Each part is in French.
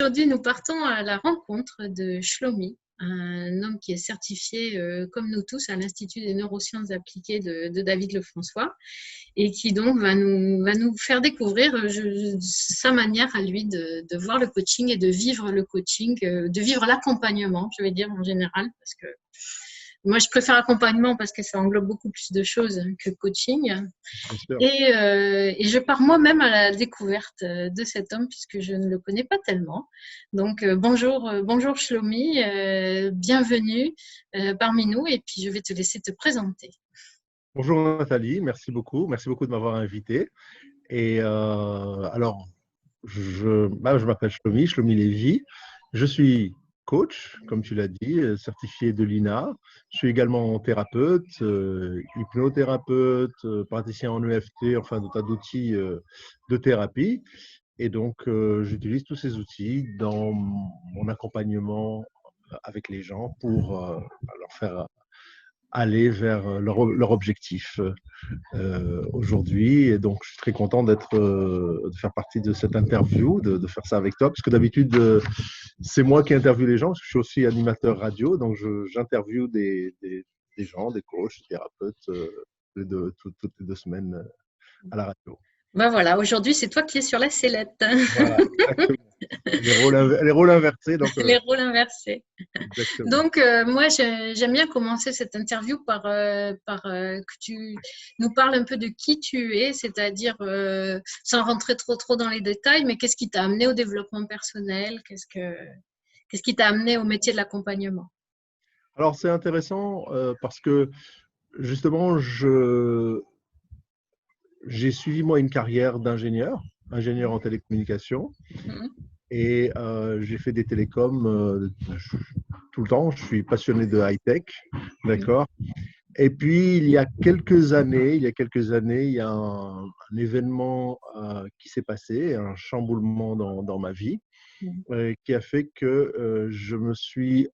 Aujourd'hui, nous partons à la rencontre de Shlomi, un homme qui est certifié, comme nous tous, à l'Institut des neurosciences appliquées de David Lefrançois et qui donc va nous faire découvrir sa manière à lui de voir le coaching et de vivre le coaching, de vivre l'accompagnement, je vais dire en général, parce que moi, je préfère accompagnement parce que ça englobe beaucoup plus de choses que coaching. Et je pars moi-même à la découverte de cet homme puisque je ne le connais pas tellement. Donc, bonjour Shlomi, bienvenue parmi nous et puis je vais te laisser te présenter. Bonjour Nathalie, merci beaucoup de m'avoir invité. Et alors, je m'appelle Shlomi Lévy, je suis coach, comme tu l'as dit, certifié de l'INA. Je suis également thérapeute, hypnothérapeute, praticien en EFT, enfin de tas d'outils de thérapie. Et donc, j'utilise tous ces outils dans mon accompagnement avec les gens pour leur faire aller vers leur objectif aujourd'hui. Et donc, je suis très content de faire partie de cette interview, de faire ça avec toi, parce que d'habitude, c'est moi qui interviewe les gens, parce que je suis aussi animateur radio, donc j'interviewe des gens, des coachs, des thérapeutes, toutes les 2 semaines à la radio. Ben voilà, aujourd'hui, c'est toi qui es sur la sellette. Voilà, exactement. Les rôles inversés. Donc, les rôles inversés. Exactement. Donc, moi, j'aime bien commencer cette interview par que tu nous parles un peu de qui tu es, c'est-à-dire sans rentrer trop dans les détails, mais qu'est-ce qui t'a amené au développement personnel? Qu'est-ce qui t'a amené au métier de l'accompagnement? Alors, c'est intéressant parce que justement, j'ai suivi moi une carrière ingénieur en télécommunications. Et j'ai fait des télécoms tout le temps. Je suis passionné de high-tech, d'accord. Et puis, il y a quelques années, il y a un événement qui s'est passé, un chamboulement dans ma vie, qui a fait que je me suis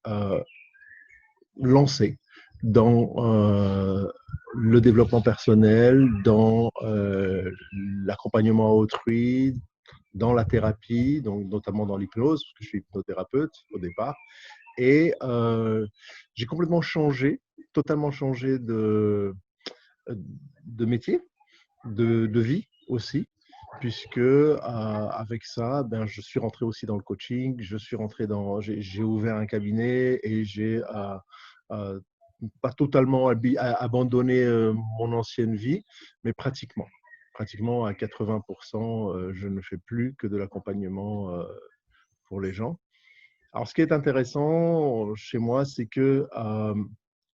lancé dans le développement personnel, dans l'accompagnement à autrui, dans la thérapie, donc notamment dans l'hypnose, parce que je suis hypnothérapeute au départ. Et j'ai complètement changé, totalement changé de métier, de vie aussi, puisque avec ça, ben, je suis rentré aussi dans le coaching, j'ai ouvert un cabinet et j'ai pas totalement abandonné mon ancienne vie, mais pratiquement à 80%, je ne fais plus que de l'accompagnement pour les gens. Alors, ce qui est intéressant chez moi, c'est que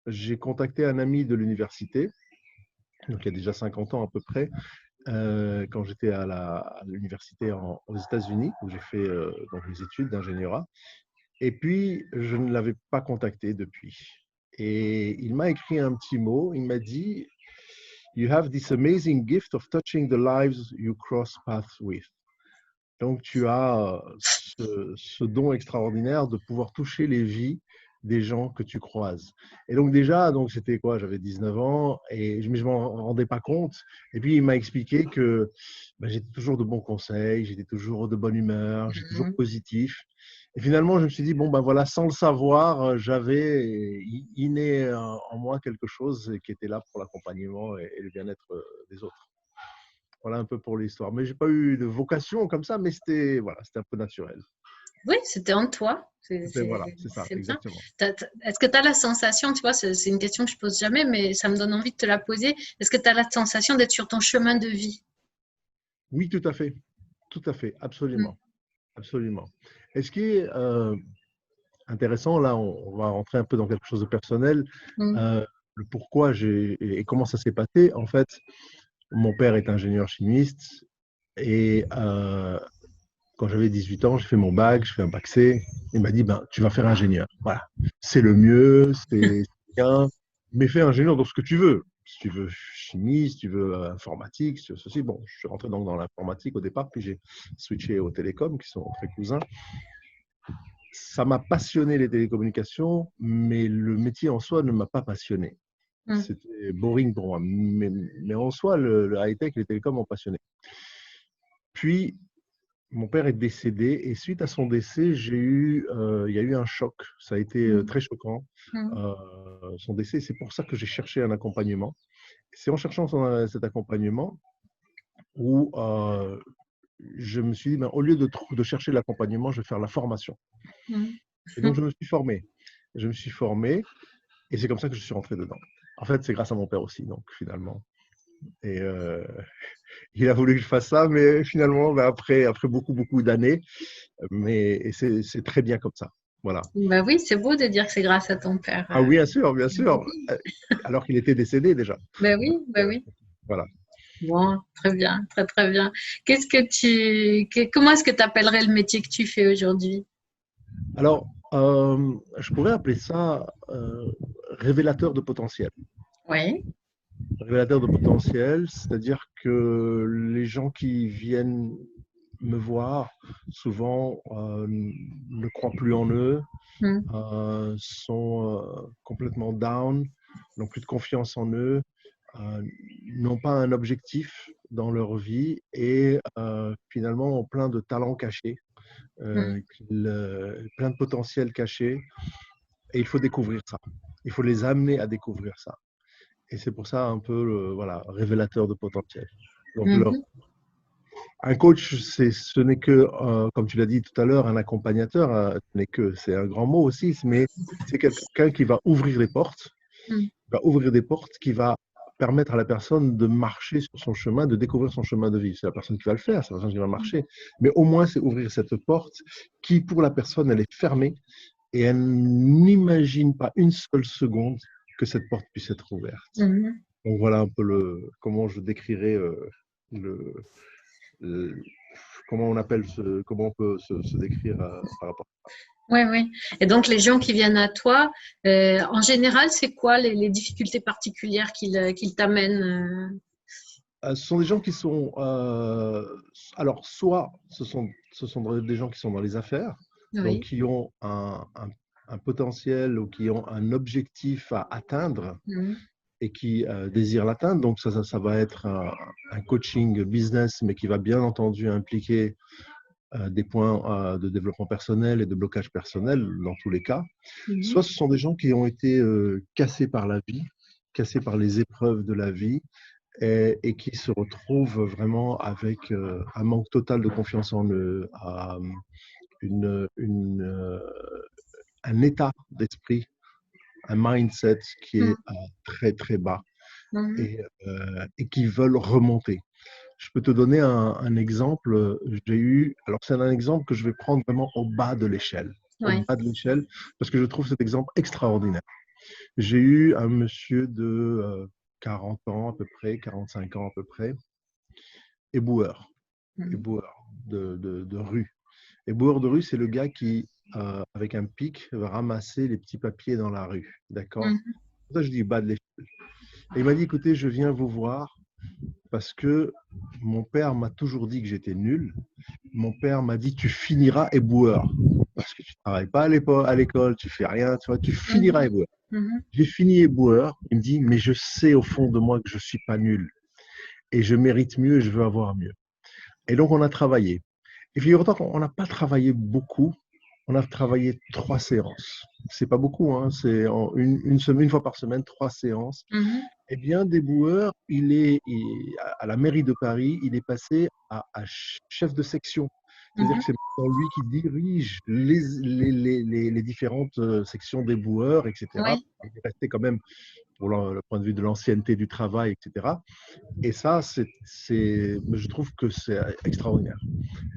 j'ai contacté un ami de l'université, donc il y a déjà 50 ans à peu près, quand j'étais à l'université aux États-Unis, où j'ai fait donc mes études d'ingénierat. Et puis, je ne l'avais pas contacté depuis. Et il m'a écrit un petit mot. Il m'a dit, "You have this amazing gift of touching the lives you cross paths with." Donc, tu as ce don extraordinaire de pouvoir toucher les vies des gens que tu croises. Et donc déjà, donc c'était quoi? J'avais 19 ans et je m'en rendais pas compte. Et puis il m'a expliqué que j'étais toujours de bons conseils, j'étais toujours de bonne humeur, j'étais toujours positif. Et finalement, je me suis dit bon ben voilà, sans le savoir, j'avais inné en moi quelque chose qui était là pour l'accompagnement et le bien-être des autres. Voilà un peu pour l'histoire. Mais j'ai pas eu de vocation comme ça, mais c'était un peu naturel. Oui, c'était en toi. Voilà, c'est ça, exactement. Est-ce que tu as la sensation, tu vois, c'est une question que je pose jamais, mais ça me donne envie de te la poser. Est-ce que tu as la sensation d'être sur ton chemin de vie? Oui, tout à fait, absolument, absolument. Et ce qui est intéressant, là, on va rentrer un peu dans quelque chose de personnel, le pourquoi et comment ça s'est passé. En fait, mon père est ingénieur chimiste et quand j'avais 18 ans, j'ai fait mon bac, je fais un bac C. Il m'a dit, ben, tu vas faire ingénieur. Voilà, c'est le mieux, c'est bien, mais fais ingénieur dans ce que tu veux. Si tu veux chimie, si tu veux informatique, si tu veux ceci. Bon, je suis rentré dans l'informatique au départ, puis j'ai switché aux télécoms, qui sont très cousins. Ça m'a passionné les télécommunications, mais le métier en soi ne m'a pas passionné. C'était boring pour moi. Mais en soi, le high-tech et les télécoms m'ont passionné. Puis, mon père est décédé et suite à son décès, il y a eu un choc. Ça a été Mhm. très choquant, Mhm. euh, son décès. C'est pour ça que j'ai cherché un accompagnement. C'est en cherchant cet accompagnement où je me suis dit, ben, au lieu de chercher l'accompagnement, je vais faire la formation. Mhm. Et donc, je me suis formé. Je me suis formé et c'est comme ça que je suis rentré dedans. En fait, c'est grâce à mon père aussi, donc finalement. Et il a voulu que je fasse ça, mais finalement, ben, après beaucoup, beaucoup d'années, mais c'est très bien comme ça. Voilà. Bah oui, c'est beau de dire que c'est grâce à ton père. Ah oui, bien sûr, bien sûr. Alors qu'il était décédé déjà. Ben Donc, oui, ben oui. voilà. Bon, très bien, très très bien. Comment est-ce que tu appellerais le métier que tu fais aujourd'hui? Alors, je pourrais appeler ça révélateur de potentiel. Oui. Révélateur de potentiel, c'est-à-dire que les gens qui viennent me voir, souvent, ne croient plus en eux, Mm. sont complètement down, n'ont plus de confiance en eux, euh, n'ont pas un objectif dans leur vie et finalement ont plein de talents cachés, Mm. plein de potentiel caché. Et il faut découvrir ça. Il faut les amener à découvrir ça. Et c'est pour ça un peu voilà, révélateur de potentiel. Donc, Mhm. un coach, ce n'est que, comme tu l'as dit tout à l'heure, un accompagnateur, c'est un grand mot aussi, mais c'est quelqu'un qui va ouvrir les portes, Mm. va ouvrir des portes, qui va permettre à la personne de marcher sur son chemin, de découvrir son chemin de vie. C'est la personne qui va le faire, c'est la personne qui va marcher. Mais au moins, c'est ouvrir cette porte qui, pour la personne, elle est fermée et elle n'imagine pas une seule seconde que cette porte puisse être ouverte. Mhm. Donc voilà un peu comment je décrirais le, le- comment on appelle comment on peut se décrire par rapport. Oui, oui. Et donc, les gens qui viennent à toi, en général, c'est quoi les difficultés particulières qu'ils t'amènent? Ce sont des gens qui sont alors soit ce sont des gens qui sont dans les affaires, donc Oui. qui ont un potentiel ou qui ont un objectif à atteindre Mhm. et qui désirent l'atteindre. Donc ça va être un coaching business, mais qui va bien entendu impliquer des points de développement personnel et de blocage personnel dans tous les cas. Soit Mhm. ce sont des gens qui ont été cassés par la vie, cassés par les épreuves de la vie et qui se retrouvent vraiment avec un manque total de confiance en eux, une, une, euh, un état d'esprit, un mindset qui est Mhm. très très bas Mhm. et qui veulent remonter. Je peux te donner un exemple. Alors c'est un exemple que je vais prendre vraiment au Oui. bas de l'échelle, parce que je trouve cet exemple extraordinaire. J'ai eu un monsieur de 40 ans à peu près, 45 ans à peu près, éboueur, Mhm. éboueur de rue. Éboueur de rue, c'est le gars qui, avec un pic, va ramasser les petits papiers dans la rue. D'accord? Mhm. Ça, je dis bas de l'échelle. Et il m'a dit, écoutez, je viens vous voir parce que mon père m'a toujours dit que j'étais nul. Mon père m'a dit, tu finiras éboueur. Parce que tu ne travailles pas à l'école, tu fais rien, tu vois, tu finiras Mhm. éboueur. Mhm. J'ai fini éboueur. Il me dit, mais je sais au fond de moi que je ne suis pas nul. Et je mérite mieux et je veux avoir mieux. Et donc, on a travaillé. Et figure-toi qu'on n'a pas travaillé beaucoup. On a travaillé 3 séances. C'est pas beaucoup, hein. C'est une fois par semaine, 3 séances. Mhm. Eh bien, Desboueurs, à la mairie de Paris, il est passé à chef de section. C'est-à-dire Mhm. que c'est maintenant lui qui dirige les différentes sections d'éboueurs, etc. Oui. Il est resté quand même pour le point de vue de l'ancienneté du travail, etc. Et ça, je trouve que c'est extraordinaire.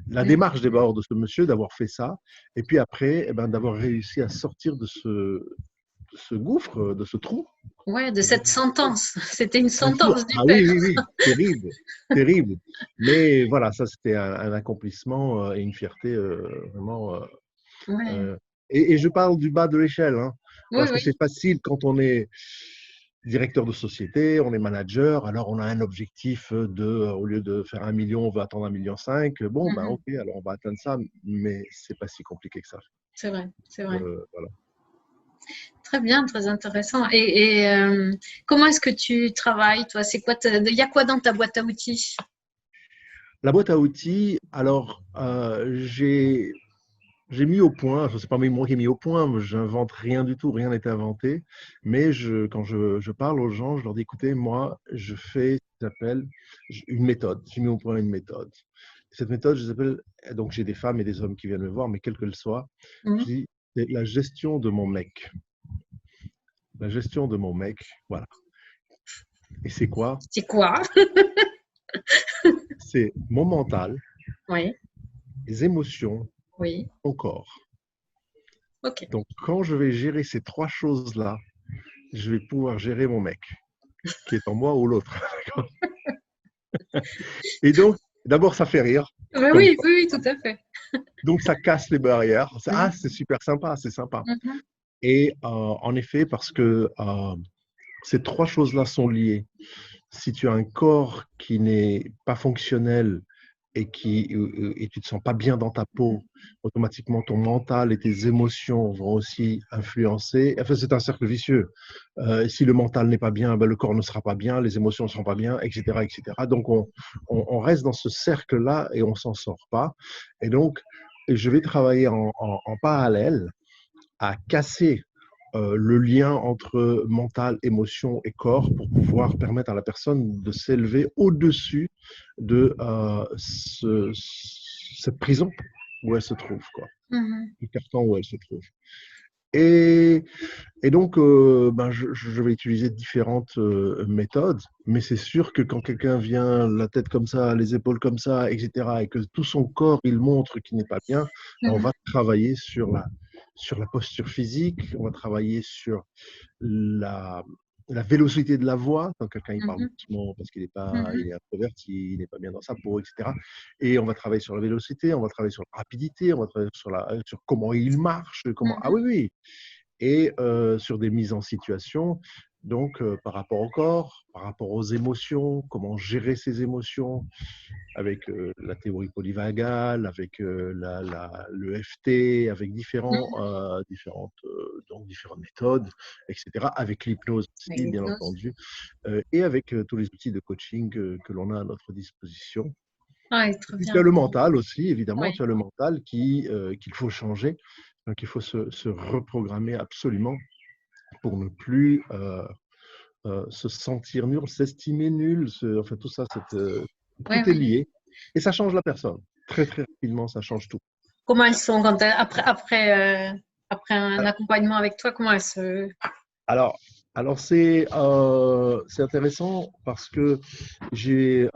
La Mhm. démarche d'abord de ce monsieur, d'avoir fait ça, et puis après, eh ben, d'avoir réussi à sortir de ce gouffre, de ce trou. Ouais, de cette sentence. C'était une sentence du Ah père. oui, oui, oui, terrible, terrible. Mais voilà, ça c'était un accomplissement et une fierté vraiment. Ouais. Euh, et je parle du bas de l'échelle, hein, Oui, parce que oui. c'est facile quand on est directeur de société, on est manager, alors on a un objectif au lieu de faire 1 million, on veut atteindre 1,5 million. Bon, ben Mhm. ok, alors on va atteindre ça, mais c'est pas si compliqué que ça. C'est vrai, c'est vrai. Voilà. Très bien, très intéressant. Comment est-ce que tu travailles, toi? Il y a quoi dans ta boîte à outils? La boîte à outils, alors j'ai mis au point, ce n'est pas moi qui ai mis au point, j'invente rien du tout, rien n'est inventé, mais quand je parle aux gens, je leur dis, écoutez, moi, je fais ce qu'on appelle une méthode, j'ai mis au point une méthode. Cette méthode, je l'appelle, donc j'ai des femmes et des hommes qui viennent me voir, mais quelle qu'elle soit, je Mhm. dis, c'est la gestion de mon mec. La gestion de mon mec, voilà. Et c'est quoi? C'est quoi? C'est mon mental, Oui, les émotions, oui, mon corps. ok. Donc, quand je vais gérer ces trois choses-là, je vais pouvoir gérer mon mec, qui est en moi ou l'autre. Et donc, d'abord, ça fait rire, Oui, comme oui, ça. oui, oui, tout à fait. Donc, ça casse les barrières. Ah, Mhm, c'est super sympa, c'est sympa. mhm, Et en effet, parce que ces trois choses-là sont liées. Si tu as un corps qui n'est pas fonctionnel et tu te sens pas bien dans ta peau, automatiquement ton mental et tes émotions vont aussi influencer. Enfin, c'est un cercle vicieux. Si le mental n'est pas bien, ben, le corps ne sera pas bien, les émotions ne seront pas bien, etc., etc. Donc, on reste dans ce cercle-là et on s'en sort pas. Et donc, je vais travailler en parallèle à casser le lien entre mental, émotion et corps pour pouvoir permettre à la personne de s'élever au-dessus de cette prison où elle se trouve, quoi, mhm. du carton où elle se trouve. Et, et donc, ben, je vais utiliser différentes méthodes, mais c'est sûr que quand quelqu'un vient la tête comme ça, les épaules comme ça, etc., et que tout son corps, il montre qu'il n'est pas bien, ben, on Mhm, va travailler sur la posture physique, on va travailler sur la, la vélocité de la voix, quand quelqu'un il parle mhm, doucement parce qu'il n'est pas, mhm, il est introverti, il n'est pas bien dans sa peau, etc. Et on va travailler sur la vélocité, on va travailler sur la rapidité, on va travailler sur comment il marche, comment. Ah mhm, oui, oui. Et sur des mises en situation, donc par rapport au corps, par rapport aux émotions, comment gérer ses émotions, avec la théorie polyvagale, avec le FT, avec différentes méthodes, etc., avec l'hypnose avec aussi, bien l'hypnose. entendu, et avec tous les outils de coaching que l'on a à notre disposition. Ah, oui, Et très puis tu as bien. le mental aussi, évidemment, Oui. tu as le mental qu'il faut changer, donc il faut se reprogrammer absolument pour ne plus se sentir nul, s'estimer nul, enfin tout ça, Oui, tout est oui. lié et ça change la personne. Très très rapidement, ça change tout. Comment elles sont après un accompagnement avec toi, comment elles se... Alors, alors c'est intéressant parce que j'ai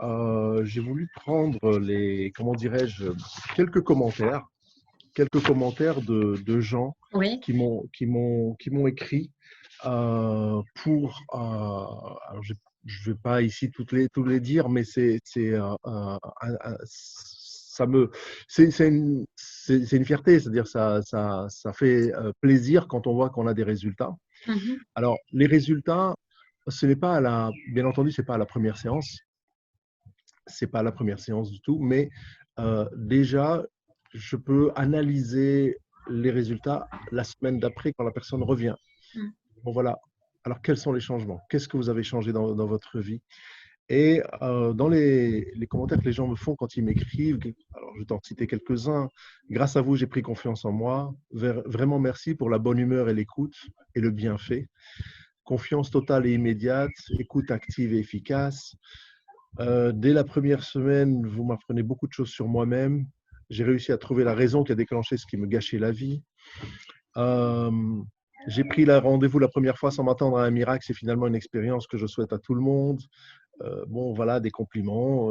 voulu prendre comment dirais-je, quelques commentaires, de gens Oui. qui m'ont écrit alors je vais pas ici tous les dire, mais ça me, c'est une fierté, c'est-à-dire ça fait plaisir quand on voit qu'on a des résultats. Mhm, Alors, les résultats, ce n'est pas bien entendu, c'est pas à la première séance, c'est pas à la première séance du tout, mais déjà, je peux analyser les résultats la semaine d'après quand la personne revient. mhm, Bon, voilà. Alors, quels sont les changements? Qu'est-ce que vous avez changé dans votre vie? Et dans les commentaires que les gens me font quand ils m'écrivent, alors je vais t'en citer quelques-uns. Grâce à vous, j'ai pris confiance en moi. Vraiment merci pour la bonne humeur et l'écoute et le bienfait. Confiance totale et immédiate, écoute active et efficace. Dès la première semaine, vous m'apprenez beaucoup de choses sur moi-même. J'ai réussi à trouver la raison qui a déclenché ce qui me gâchait la vie. Euh, j'ai pris le rendez-vous la première fois sans m'attendre à un miracle. C'est finalement une expérience que je souhaite à tout le monde. Bon, voilà, des compliments.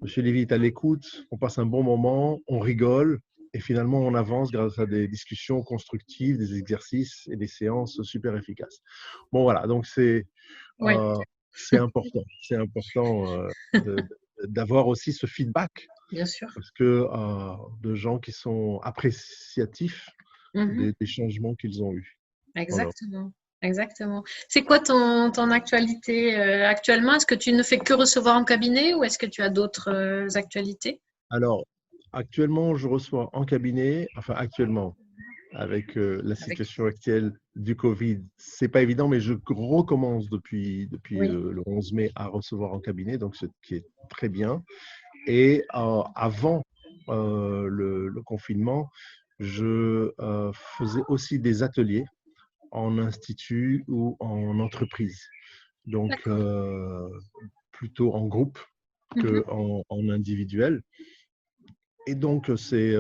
Monsieur Lévy est à l'écoute. On passe un bon moment, on rigole. Et finalement, on avance grâce à des discussions constructives, des exercices et des séances super efficaces. Bon, voilà, donc oui, euh, c'est important. C'est important d'avoir aussi ce feedback bien sûr. parce que de gens qui sont appréciatifs Mhm, des changements qu'ils ont eus. Voilà. exactement. Exactement. C'est quoi ton actualité actuellement? Est-ce que tu ne fais que recevoir en cabinet ou est-ce que tu as d'autres actualités? Alors, actuellement, je reçois en cabinet, enfin actuellement, avec la Avec... situation actuelle du Covid, c'est pas évident, mais je recommence depuis Oui. le 11 mai à recevoir en cabinet, donc ce qui est très bien. Et avant le confinement, je faisais aussi des ateliers en institut ou en entreprise. Donc, plutôt en groupe qu'en individuel. Et donc, c'est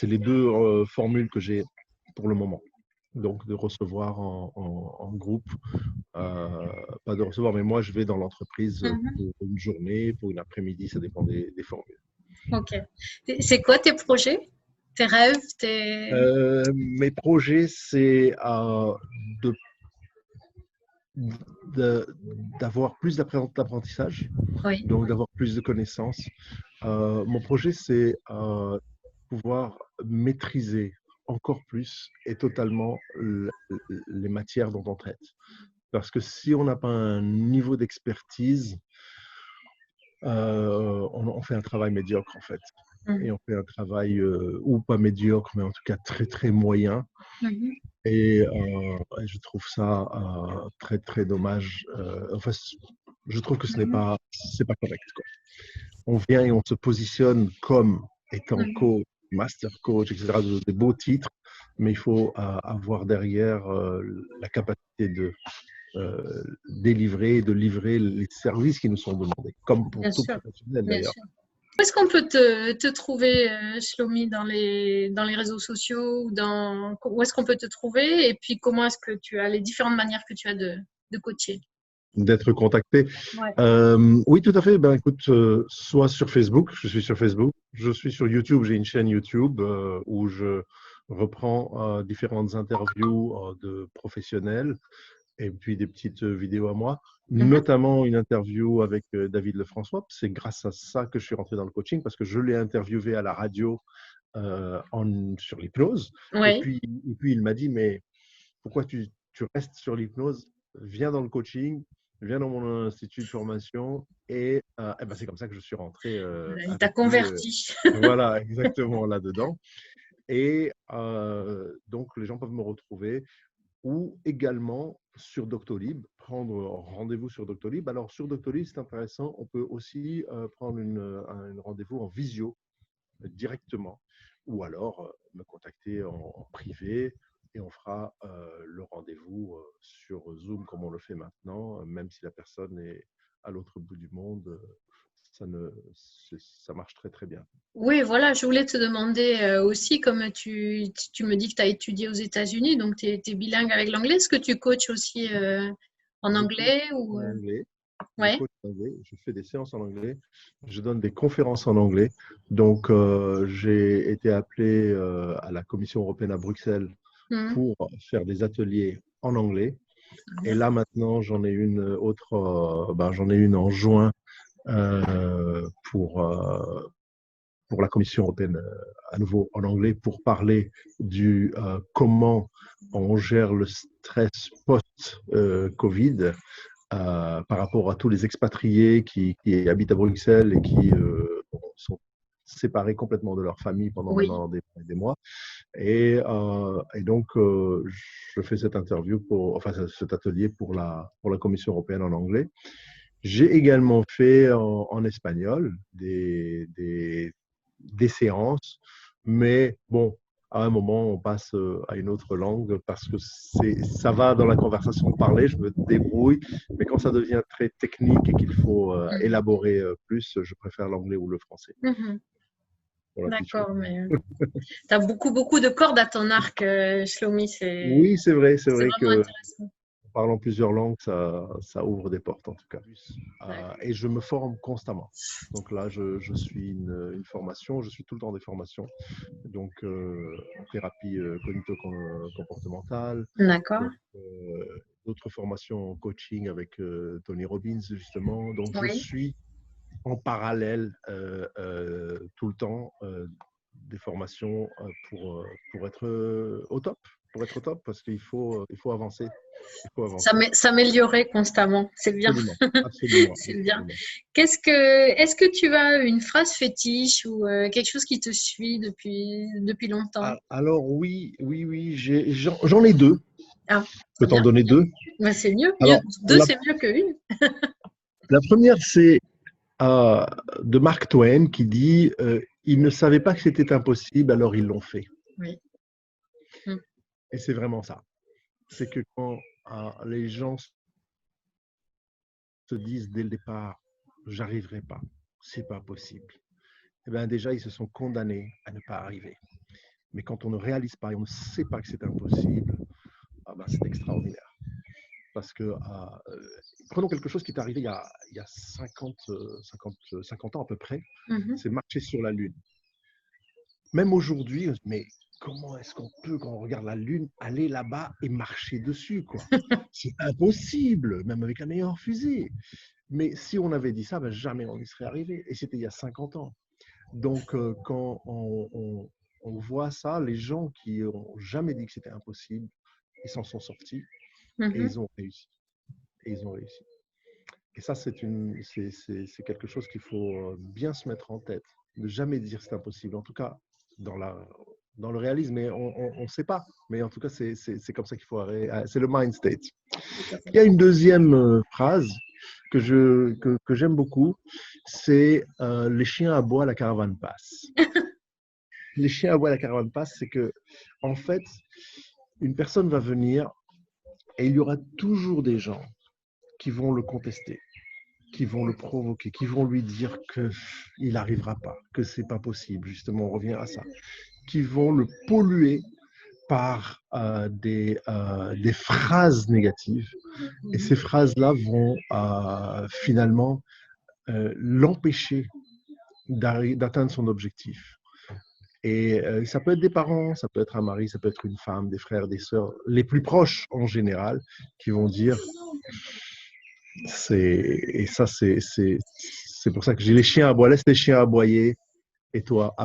les deux formules que j'ai pour le moment. Donc, de recevoir en groupe, pas de recevoir, mais moi, je vais dans l'entreprise pour une journée, pour une après-midi, ça dépend des formules. Ok. C'est quoi tes projets, tes rêves, Mes projets, c'est de d'avoir plus d'apprentissage, Oui. donc d'avoir plus de connaissances. Mon projet, c'est pouvoir maîtriser encore plus et totalement les matières dont on traite. Parce que si on n'a pas un niveau d'expertise, on fait un travail médiocre en fait. Et on fait un travail, ou pas médiocre, mais en tout cas très très moyen. Et je trouve ça très très dommage. Enfin, je trouve que c'est pas correct, quoi. On vient et on se positionne comme étant coach, master coach, etc., des beaux titres, mais il faut avoir derrière la capacité de délivrer, de livrer les services qui nous sont demandés, comme pour Bien tout sûr, professionnel bien d'ailleurs. sûr. Où est-ce qu'on peut te trouver, Shlomi, dans les réseaux sociaux où est-ce qu'on peut te trouver et puis comment est-ce que tu as les différentes manières que tu as de coacher? D'être contacté. Ouais. Oui, tout à fait. Ben, écoute, soit sur Facebook, je suis sur Facebook, je suis sur YouTube, j'ai une chaîne YouTube où je reprends différentes interviews de professionnels et puis des petites vidéos à moi, notamment une interview avec David Lefrançois. C'est grâce à ça que je suis rentré dans le coaching parce que je l'ai interviewé à la radio sur l'hypnose. Oui. Et puis il m'a dit, mais pourquoi tu restes sur l'hypnose? Viens dans le coaching, viens dans mon institut de formation. Et ben c'est comme ça que je suis rentré Il t'a avec lui. converti. Voilà, exactement là-dedans. Et donc, les gens peuvent me retrouver ou également sur Doctolib, prendre rendez-vous sur Doctolib. Alors, sur Doctolib, c'est intéressant, on peut aussi prendre un rendez-vous en visio directement ou alors me contacter en privé et on fera le rendez-vous sur Zoom comme on le fait maintenant, même si la personne est à l'autre bout du monde, ça marche très très bien. Oui, voilà, je voulais te demander aussi, comme tu me dis que tu as étudié aux États-Unis, donc tu es bilingue avec l'anglais, est-ce que tu coaches aussi en Je coach anglais en anglais. Je Ouais. coach en anglais, je fais des séances en anglais, je donne des conférences en anglais. Donc, j'ai été appelé à la Commission européenne à Bruxelles pour faire des ateliers en anglais. Et là, maintenant, j'en ai une autre, j'en ai une en juin pour la Commission européenne, à nouveau en anglais, pour parler du comment on gère le stress post-Covid. Par rapport à tous les expatriés qui habitent à Bruxelles et qui sont séparés complètement de leur famille pendant Oui. maintenant des mois. Et donc, je fais cette interview cet atelier pour la Commission européenne en anglais. J'ai également fait en espagnol des séances, mais bon, à un moment, on passe à une autre langue parce que ça va dans la conversation parlée, je me débrouille, mais quand ça devient très technique et qu'il faut élaborer plus, je préfère l'anglais ou le français. D'accord, mais tu as beaucoup de cordes à ton arc, Shlomi. Oui, c'est vrai vraiment que intéressant. parlant plusieurs langues, ça ouvre des portes en tout cas. Et je me forme constamment. Donc là, je suis une formation, je suis tout le temps des formations. Donc, thérapie cognito-comportementale. D'accord. D'autres formations en coaching avec Tony Robbins, justement. Donc, je Oui. suis en parallèle tout le temps des formations pour être au top. Pour être au top, parce qu'il faut avancer. Il faut avancer. S'améliorer constamment, c'est bien. Absolument, absolument. C'est bien. Absolument. Est-ce que tu as une phrase fétiche ou quelque chose qui te suit depuis longtemps? Alors oui, j'en ai deux. Ah, Je peux t'en donner deux. bah, c'est mieux. Alors, Deux, c'est mieux qu'une. La première, c'est euh, de Mark Twain qui dit ils ne savaient pas que c'était impossible, alors ils l'ont fait. Oui. Mm. Et c'est vraiment ça. C'est que quand les gens se disent dès le départ, j'arriverai pas, c'est pas possible, eh bien déjà, ils se sont condamnés à ne pas arriver. Mais quand on ne réalise pas et on ne sait pas que c'est impossible, ah ben, c'est extraordinaire. Parce que prenons quelque chose qui est arrivé il y a 50 ans à peu près, Mhm. c'est marcher sur la Lune. Même aujourd'hui, mais comment est-ce qu'on peut, quand on regarde la Lune, aller là-bas et marcher dessus, quoi? C'est impossible, même avec la meilleure fusée. Mais si on avait dit ça, ben jamais on y serait arrivé. Et c'était il y a 50 ans. Donc, quand on voit ça, les gens qui n'ont jamais dit que c'était impossible, ils s'en sont sortis et Mhm. ils ont réussi. Et ils ont réussi. Et ça, c'est quelque chose qu'il faut bien se mettre en tête. Ne jamais dire c'est impossible. En tout cas, dans, la, dans le réalisme, mais on ne sait pas. Mais en tout cas, c'est comme ça qu'il faut arrêter. C'est le mind state. Tout à fait. Il y a une deuxième phrase que j'aime beaucoup, c'est les chiens aboient, la caravane passe. Les chiens aboient, la caravane passe, c'est que, en fait, une personne va venir et il y aura toujours des gens qui vont le contester, qui vont le provoquer, qui vont lui dire qu'il n'arrivera pas, que c'est pas possible. Justement, on revient à ça. Qui vont le polluer par des phrases négatives. Et Mhm. ces phrases-là vont finalement l'empêcher d'atteindre son objectif. Et ça peut être des parents, ça peut être un mari, ça peut être une femme, des frères, des sœurs, les plus proches en général, qui vont dire et ça, c'est pour ça que j'ai les chiens à aboyer, laisse les chiens aboyer, et toi,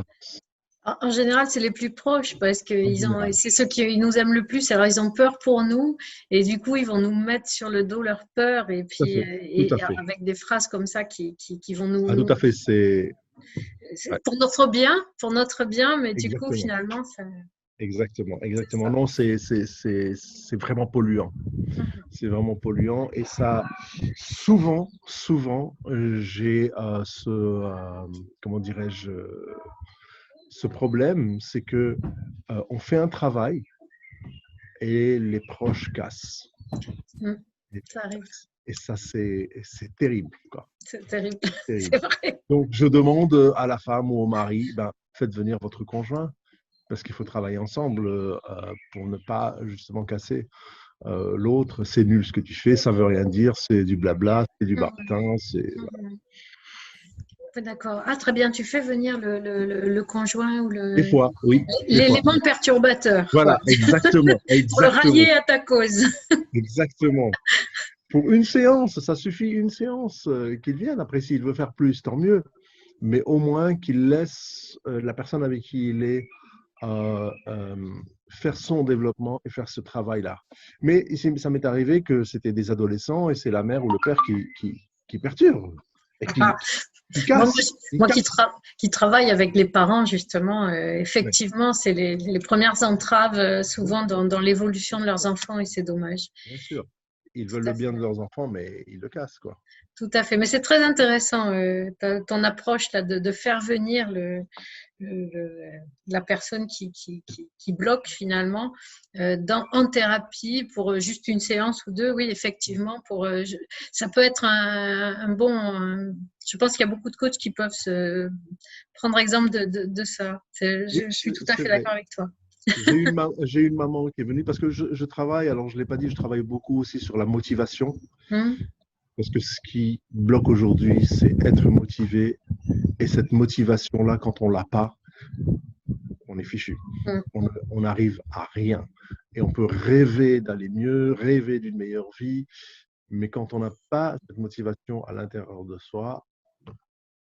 En général, c'est les plus proches parce que en général. c'est ceux qui nous aiment le plus. Alors, ils ont peur pour nous et du coup, ils vont nous mettre sur le dos leur peur et Tout à puis fait, tout à et fait. avec des phrases comme ça qui vont Ah, tout à fait, ouais, c'est pour notre bien, mais du coup, exactement, finalement, ça. exactement, C'est exactement. ça. Non, c'est vraiment polluant. Mhm. C'est vraiment polluant. Et ça, souvent, j'ai comment dirais-je, ce problème, c'est que on fait un travail et les proches cassent. Mm. Les Ça proches arrive. cassent. Et ça, c'est terrible, quoi. C'est terrible. Terrible. C'est vrai. Donc, je demande à la femme ou au mari, ben, faites venir votre conjoint, parce qu'il faut travailler ensemble pour ne pas justement casser l'autre. C'est nul ce que tu fais, ça veut rien dire, c'est du blabla, c'est du Mhm. baratin, c'est Mhm. D'accord. Ah, très bien. Tu fais venir le conjoint ou des fois, oui, des fois. l'élément perturbateur, quoi, Voilà, exactement, pour le exactement, rallier à ta cause. exactement. Pour une séance, ça suffit une séance qu'il vienne. Après, s'il veut faire plus, tant mieux. Mais au moins qu'il laisse la personne avec qui il est euh, euh, faire son développement et faire ce travail-là. Mais ici, ça m'est arrivé que c'était des adolescents et c'est la mère ou le père qui perturbe et Ah, qui moi, casse. Qui moi casse. qui travaille avec les parents, justement, Ouais, effectivement, c'est les premières entraves bien souvent sûr, dans l'évolution de leurs enfants et c'est dommage. bien sûr. Ils veulent Tout le à bien fait. de leurs enfants, mais ils le cassent, quoi. Tout à fait. Mais c'est très intéressant, ton approche là, de faire venir la personne qui bloque finalement en thérapie pour juste une séance ou deux. Oui, effectivement, ça peut être un bon. Je pense qu'il y a beaucoup de coachs qui peuvent se prendre exemple de ça. Oui, Je suis tout à c'est fait vrai. d'accord avec toi. J'ai une maman qui est venue parce que je travaille, alors je ne l'ai pas dit, je travaille beaucoup aussi sur la motivation. Hum, Parce que ce qui bloque aujourd'hui, c'est être motivé. Et cette motivation-là, quand on ne l'a pas, on est fichu. hum, On n'arrive à rien. Et on peut rêver d'aller mieux, rêver d'une meilleure vie. Mais quand on n'a pas cette motivation à l'intérieur de soi, il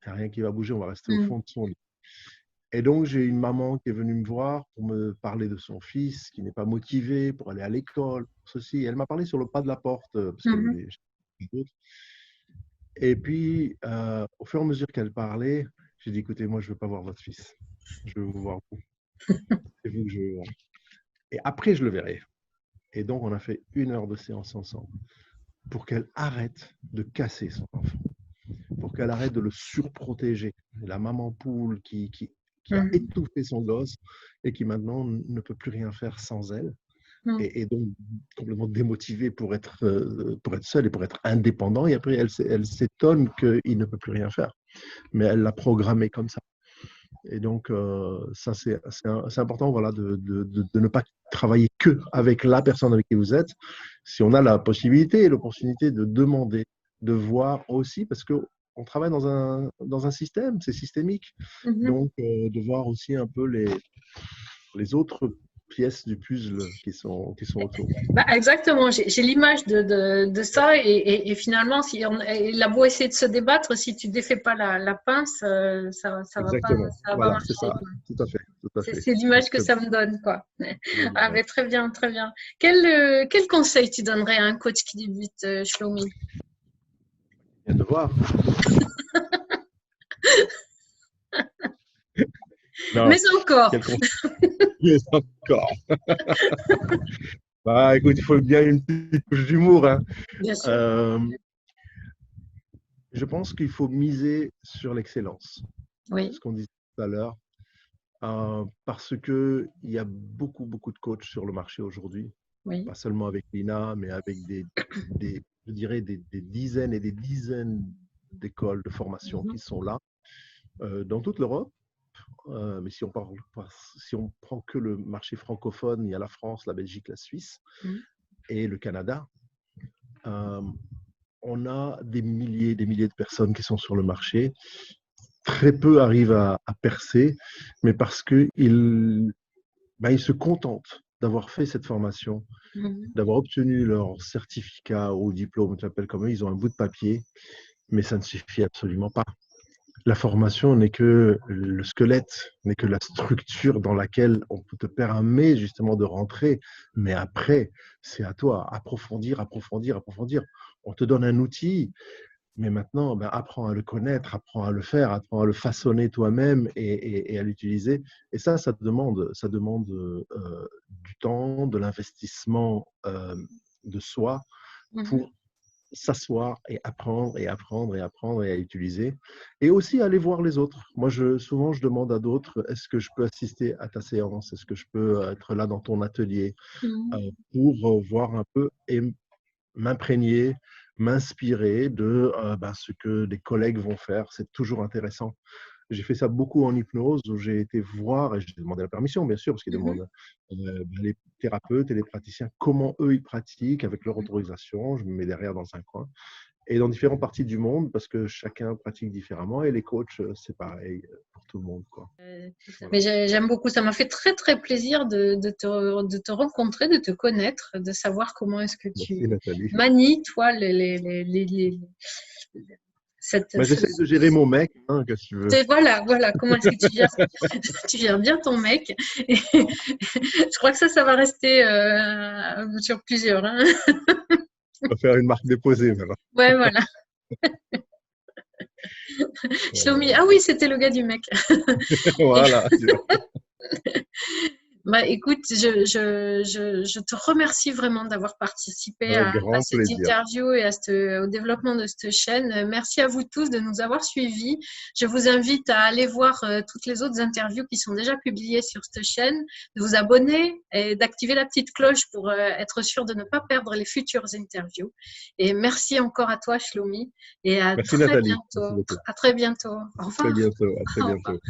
n'y a rien qui va bouger. On va rester au hum, fond de son lit. Et donc, j'ai une maman qui est venue me voir pour me parler de son fils qui n'est pas motivé pour aller à l'école, ceci. Elle m'a parlé sur le pas de la porte, parce qu'elle hum. est d'autres. Et puis, au fur et à mesure qu'elle parlait, j'ai dit, écoutez, moi, je ne veux pas voir votre fils. Je veux vous voir vous. C'est vous que je veux voir. Et après, je le verrai. Et donc, on a fait 1 heure de séance ensemble pour qu'elle arrête de casser son enfant. qu'elle arrête de le surprotéger. La maman poule qui a étouffé son gosse et qui maintenant ne peut plus rien faire sans elle. Et donc complètement démotivée pour être seule et pour être indépendant. Et après, elle s'étonne qu'il ne peut plus rien faire. Mais elle l'a programmé comme ça. Et donc, ça, c'est important, voilà, de ne pas travailler que avec la personne avec qui vous êtes. Si on a la possibilité et l'opportunité de demander, de voir aussi, parce qu'on travaille dans un système, c'est systémique. Donc, de voir aussi un peu les autres pièces du puzzle qui sont autour. Bah, exactement, j'ai l'image de ça et finalement, il a beau essayer de se débattre, si tu défais pas la pince, ça va pas, ça va pas marcher. Ça. Tout à fait. C'est l'image que ça me donne, quoi. Ah, mais très bien, très bien. Quel conseil tu donnerais à un coach qui débute, Shlomi? Bien de voir. Non, mais encore. Mais encore. Bah, écoute, il faut bien une petite touche d'humour. Hein. Bien sûr. Je pense qu'il faut miser sur l'excellence. Oui. Ce qu'on disait tout à l'heure. Parce qu'il y a beaucoup de coachs sur le marché aujourd'hui. Oui. Pas seulement avec Lina, mais avec je dirais des dizaines et des dizaines d'écoles de formation qui sont là dans toute l'Europe. Mais si on prend que le marché francophone, il y a la France, la Belgique, la Suisse et le Canada. On a des milliers de personnes qui sont sur le marché. Très peu arrivent à percer, mais parce qu'ils se contentent d'avoir fait cette formation, d'avoir obtenu leur certificat ou diplôme, tu appelles comme eux, ils ont un bout de papier, mais ça ne suffit absolument pas. La formation n'est que le squelette, n'est que la structure dans laquelle on peut te permettre justement de rentrer. Mais après, c'est à toi, approfondir. On te donne un outil, mais maintenant, apprends à le connaître, apprends à le faire, apprends à le façonner toi-même et à l'utiliser. Et ça demande du temps, de l'investissement de soi pour s'asseoir et apprendre et à utiliser. Et aussi aller voir les autres. Moi, souvent, je demande à d'autres, est-ce que je peux assister à ta séance? Est-ce que je peux être là dans ton atelier pour voir un peu et m'imprégner, m'inspirer de ce que des collègues vont faire. C'est toujours intéressant. J'ai fait ça beaucoup en hypnose, où j'ai été voir, et j'ai demandé la permission, bien sûr, parce qu'ils demandent les thérapeutes et les praticiens, comment eux, ils pratiquent avec leur autorisation. Je me mets derrière dans un coin. Et dans différentes parties du monde, parce que chacun pratique différemment, et les coachs, c'est pareil pour tout le monde, quoi. Mais j'aime beaucoup, ça m'a fait très très plaisir de te rencontrer, de te connaître, de savoir comment est-ce que tu manies, toi, j'essaie de gérer mon mec, qu'est-ce que tu veux. Voilà, comment est-ce que tu gères bien ton mec. Et je crois que ça va rester sur plusieurs. Hein. On va faire une marque déposée maintenant. Ouais, voilà. Shlomi, ah oui, c'était le gars du mec. Voilà. Écoute, je te remercie vraiment d'avoir participé à cette interview et au développement de cette chaîne. Merci à vous tous de nous avoir suivis. Je vous invite à aller voir toutes les autres interviews qui sont déjà publiées sur cette chaîne, de vous abonner et d'activer la petite cloche pour être sûr de ne pas perdre les futures interviews. Et merci encore à toi, Shlomi. Et merci, Nathalie. À très bientôt. Au revoir. À très bientôt.